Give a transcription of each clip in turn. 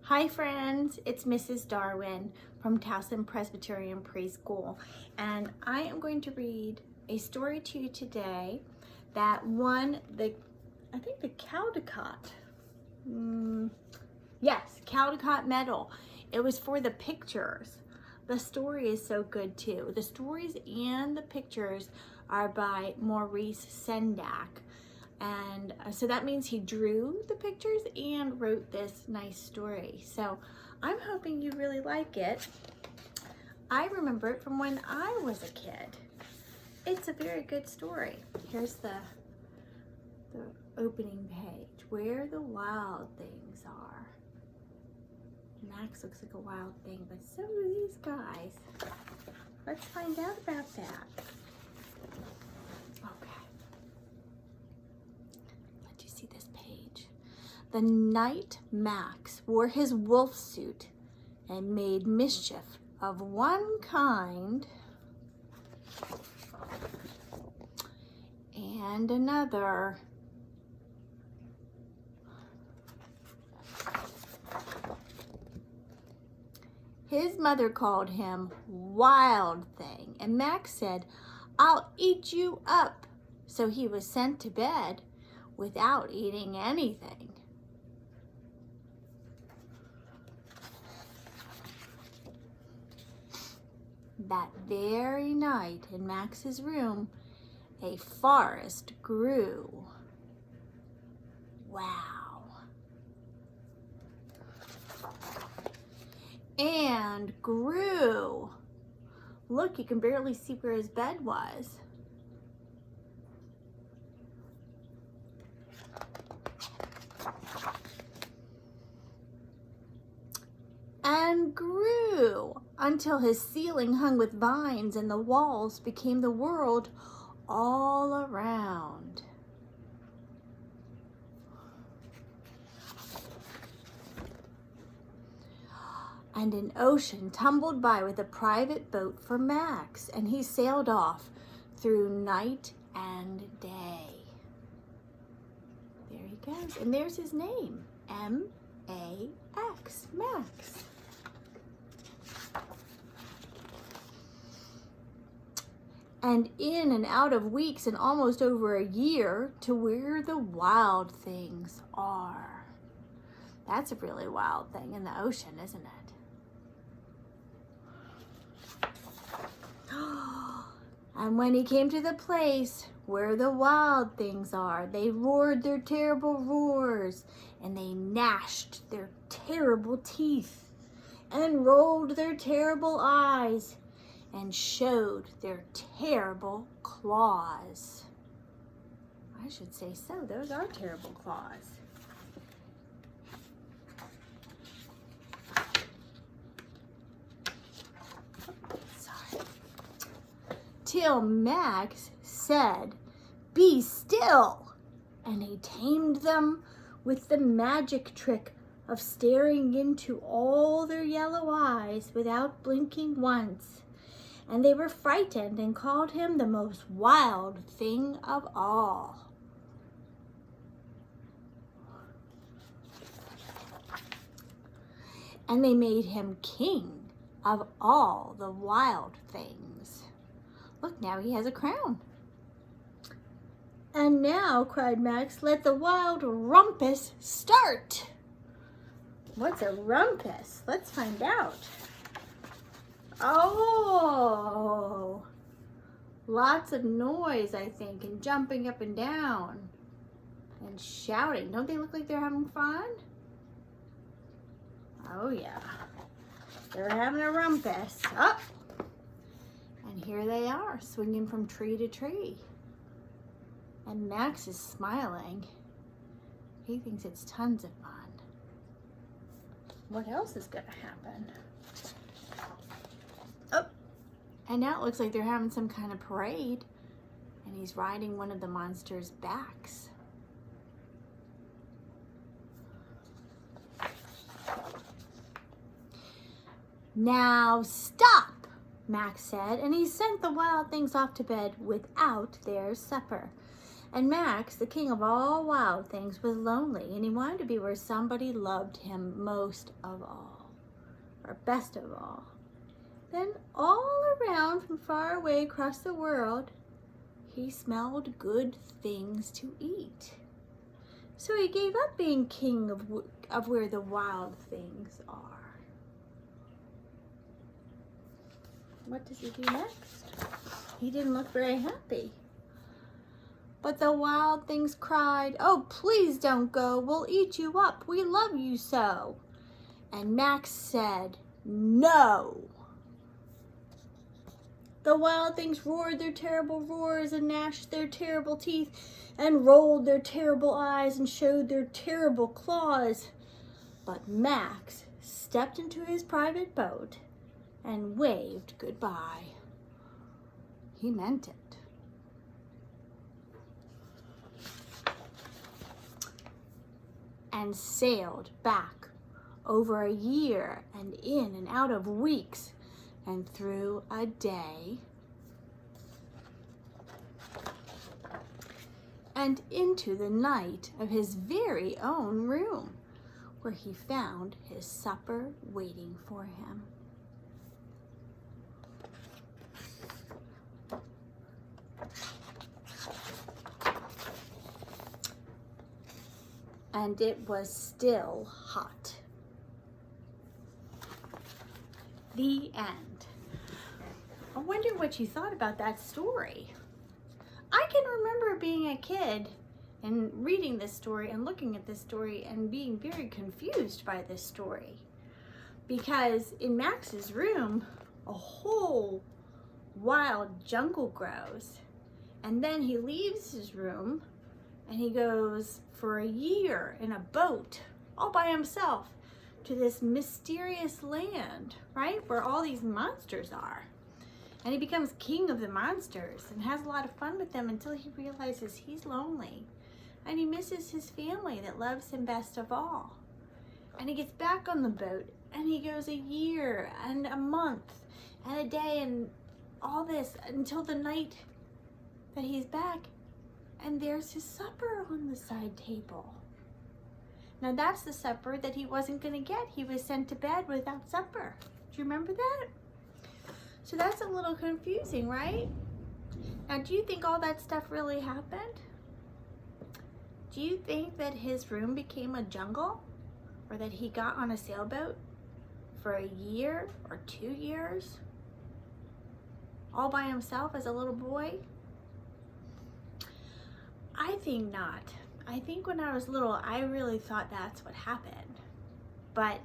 Hi friends, it's Mrs. Darwin from Towson Presbyterian Preschool, and I am going to read a story to you today that won I think the Caldecott, yes, Caldecott medal. It was for the pictures. The story is so good too. The stories and the pictures are by Maurice Sendak. And so that means he drew the pictures and wrote this nice story. So I'm hoping you really like it. I remember it from when I was a kid. It's a very good story. Here's the opening page, where the wild things are. Max looks like a wild thing, but so do these guys. Let's find out about that. See this page. The night Max wore his wolf suit and made mischief of one kind and another. His mother called him Wild Thing, and Max said, "I'll eat you up." So he was sent to bed without eating anything. That very night in Max's room, a forest grew. Wow. And grew. Look, you can barely see where his bed was. And grew until his ceiling hung with vines and the walls became the world all around. And an ocean tumbled by with a private boat for Max, and he sailed off through night and day. There he goes, and there's his name, M-A-X, Max. And in and out of weeks and almost over a year to where the wild things are. That's a really wild thing in the ocean, isn't it? And when he came to the place where the wild things are, they roared their terrible roars, and they gnashed their terrible teeth, and rolled their terrible eyes, and showed their terrible claws. I should say so, those are terrible claws. Sorry. Till Max said, "Be still," and he tamed them with the magic trick of staring into all their yellow eyes without blinking once. And they were frightened and called him the most wild thing of all. And they made him king of all the wild things. Look, now he has a crown. And now, cried Max, let the wild rumpus start. What's a rumpus? Let's find out. Oh, lots of noise, I think, and jumping up and down and shouting. Don't they look like they're having fun? Oh, yeah. They're having a rumpus. Oh, and here they are, swinging from tree to tree. And Max is smiling. He thinks it's tons of fun. What else is going to happen? Oh, and now it looks like they're having some kind of parade, and he's riding one of the monster's backs. Now stop, Max said, and he sent the wild things off to bed without their supper. And Max, the king of all wild things, was lonely, and he wanted to be where somebody loved him most of all, or best of all. Then all around from far away across the world, he smelled good things to eat. So he gave up being king of where the wild things are. What does he do next? He didn't look very happy. But the wild things cried, "Oh, please don't go. We'll eat you up. We love you so." And Max said, "No." The wild things roared their terrible roars and gnashed their terrible teeth and rolled their terrible eyes and showed their terrible claws. But Max stepped into his private boat and waved goodbye. He meant it. And sailed back over a year and in and out of weeks and through a day and into the night of his very own room, where he found his supper waiting for him. And it was still hot. The end. I wonder what you thought about that story. I can remember being a kid and reading this story and looking at this story and being very confused by this story. Because in Max's room, a whole wild jungle grows. And then he leaves his room and he goes for a year in a boat all by himself to this mysterious land, right? Where all these monsters are. And he becomes king of the monsters and has a lot of fun with them until he realizes he's lonely. And he misses his family that loves him best of all. And he gets back on the boat and he goes a year and a month and a day and all this until the night that he's back. And there's his supper on the side table. Now that's the supper that he wasn't going to get. He was sent to bed without supper. Do you remember that? So that's a little confusing, right? Now, do you think all that stuff really happened? Do you think that his room became a jungle? Or that he got on a sailboat for a year or 2 years? All by himself as a little boy? I think not. I think when I was little, I really thought that's what happened. But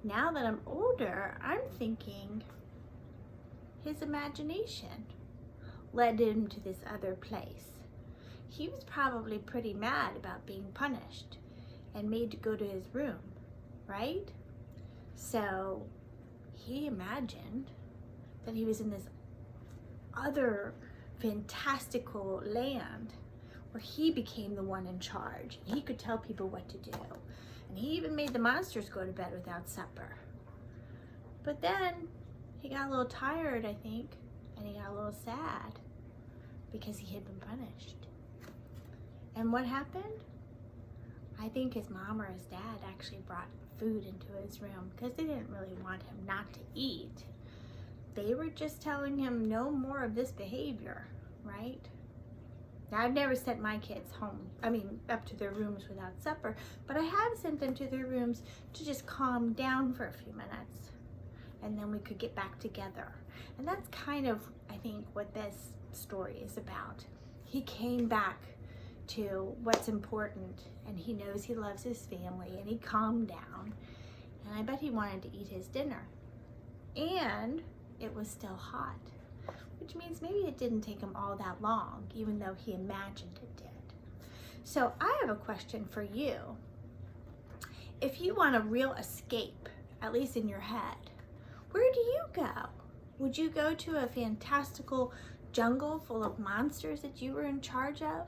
now that I'm older, I'm thinking his imagination led him to this other place. He was probably pretty mad about being punished and made to go to his room, right? So he imagined that he was in this other fantastical land where he became the one in charge. He could tell people what to do. And he even made the monsters go to bed without supper. But then he got a little tired, I think, and he got a little sad because he had been punished. And what happened? I think his mom or his dad actually brought food into his room because they didn't really want him not to eat. They were just telling him no more of this behavior, right? Now, I've never sent my kids home, up to their rooms without supper, but I have sent them to their rooms to just calm down for a few minutes. And then we could get back together. And that's kind of, I think, what this story is about. He came back to what's important, and he knows he loves his family, and he calmed down. And I bet he wanted to eat his dinner. And it was still hot, which means maybe it didn't take him all that long, even though he imagined it did. So I have a question for you. If you want a real escape, at least in your head, where do you go? Would you go to a fantastical jungle full of monsters that you were in charge of?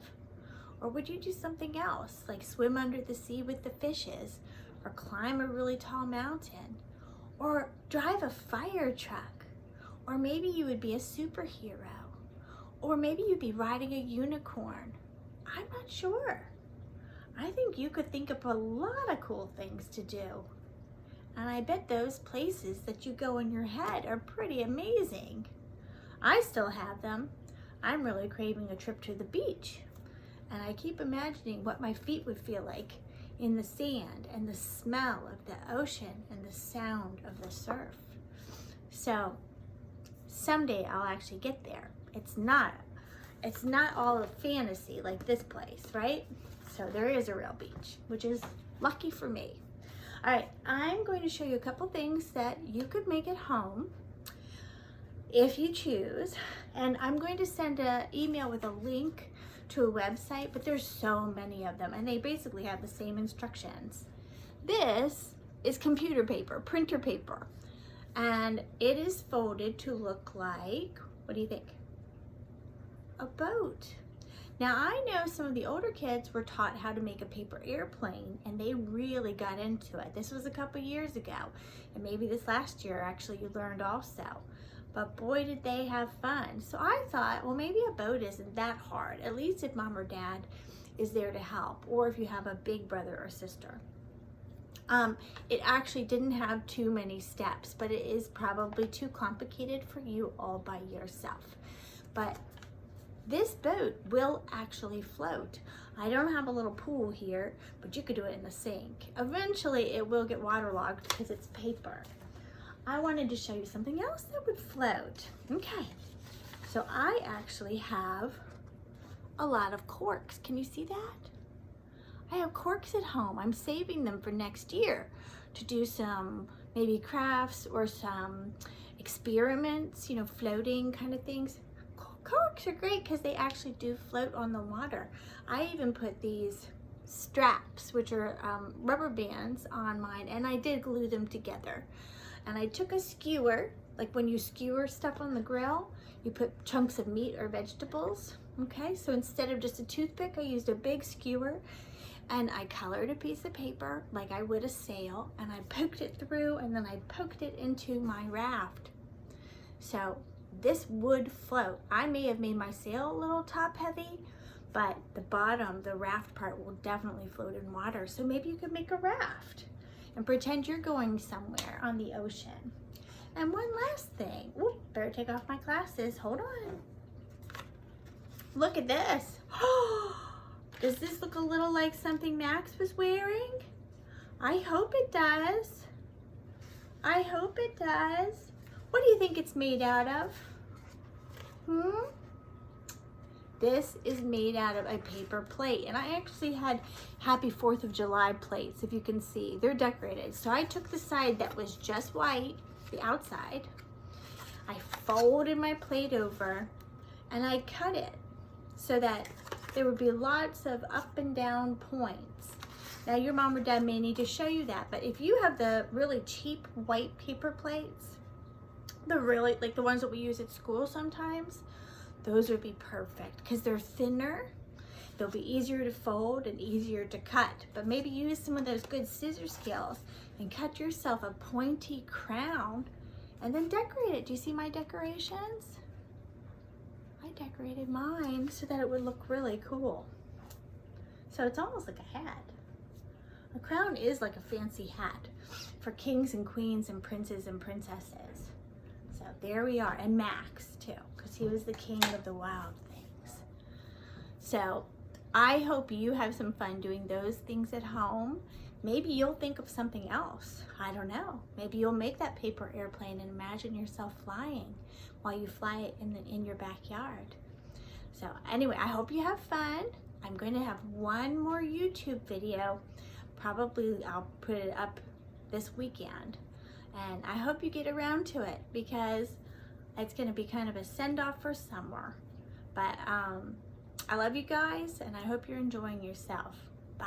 Or would you do something else, like swim under the sea with the fishes, or climb a really tall mountain, or drive a fire truck? Or maybe you would be a superhero, or maybe you'd be riding a unicorn. I'm not sure. I think you could think of a lot of cool things to do. And I bet those places that you go in your head are pretty amazing. I still have them. I'm really craving a trip to the beach. And I keep imagining what my feet would feel like in the sand and the smell of the ocean and the sound of the surf. So someday I'll actually get there. It's not all a fantasy like this place, right? So there is a real beach, which is lucky for me. All right, I'm going to show you a couple things that you could make at home if you choose. And I'm going to send an email with a link to a website, but there's so many of them and they basically have the same instructions. This is computer paper, printer paper, and it is folded to look like, what do you think? A boat. Now I know some of the older kids were taught how to make a paper airplane and they really got into it. This was a couple years ago, and maybe this last year actually you learned also. But boy did they have fun. So I thought, well, maybe a boat isn't that hard, at least if mom or dad is there to help, or if you have a big brother or sister. It actually didn't have too many steps, but it is probably too complicated for you all by yourself. But this boat will actually float. I don't have a little pool here, but you could do it in the sink. Eventually it will get waterlogged because it's paper. I wanted to show you something else that would float. Okay, so I actually have a lot of corks. Can you see that? I have corks at home. I'm saving them for next year to do some maybe crafts or some experiments, you know, floating kind of things. Corks are great because they actually do float on the water. I even put these straps, which are rubber bands, on mine, and I did glue them together. And I took a skewer, like when you skewer stuff on the grill, you put chunks of meat or vegetables, okay? So instead of just a toothpick, I used a big skewer, and I colored a piece of paper like I would a sail, and I poked it through, and then I poked it into my raft. So this would float. I may have made my sail a little top heavy, but the bottom, the raft part, will definitely float in water. So maybe you could make a raft and pretend you're going somewhere on the ocean. And one last thing. Ooh, better take off my glasses. Hold on. Look at this. Does this look a little like something Max was wearing? I hope it does. I hope it does. What do you think it's made out of? This is made out of a paper plate, and I actually had Happy 4th of July plates, if you can see. They're decorated. So I took the side that was just white, the outside. I folded my plate over, and I cut it so that there would be lots of up and down points. Now your mom or dad may need to show you that, but if you have the really cheap white paper plates, the really, like the ones that we use at school sometimes, those would be perfect because they're thinner. They'll be easier to fold and easier to cut. But maybe use some of those good scissor skills and cut yourself a pointy crown and then decorate it. Do you see my decorations? I decorated mine so that it would look really cool. So it's almost like a hat. A crown is like a fancy hat for kings and queens and princes and princesses. So there we are, and Max too, because he was the king of the wild things. So I hope you have some fun doing those things at home. Maybe you'll think of something else. I don't know. Maybe you'll make that paper airplane and imagine yourself flying while you fly it in your backyard. So anyway, I hope you have fun. I'm going to have one more YouTube video. Probably I'll put it up this weekend. And I hope you get around to it because it's going to be kind of a send-off for summer. But I love you guys, and I hope you're enjoying yourself. Bye.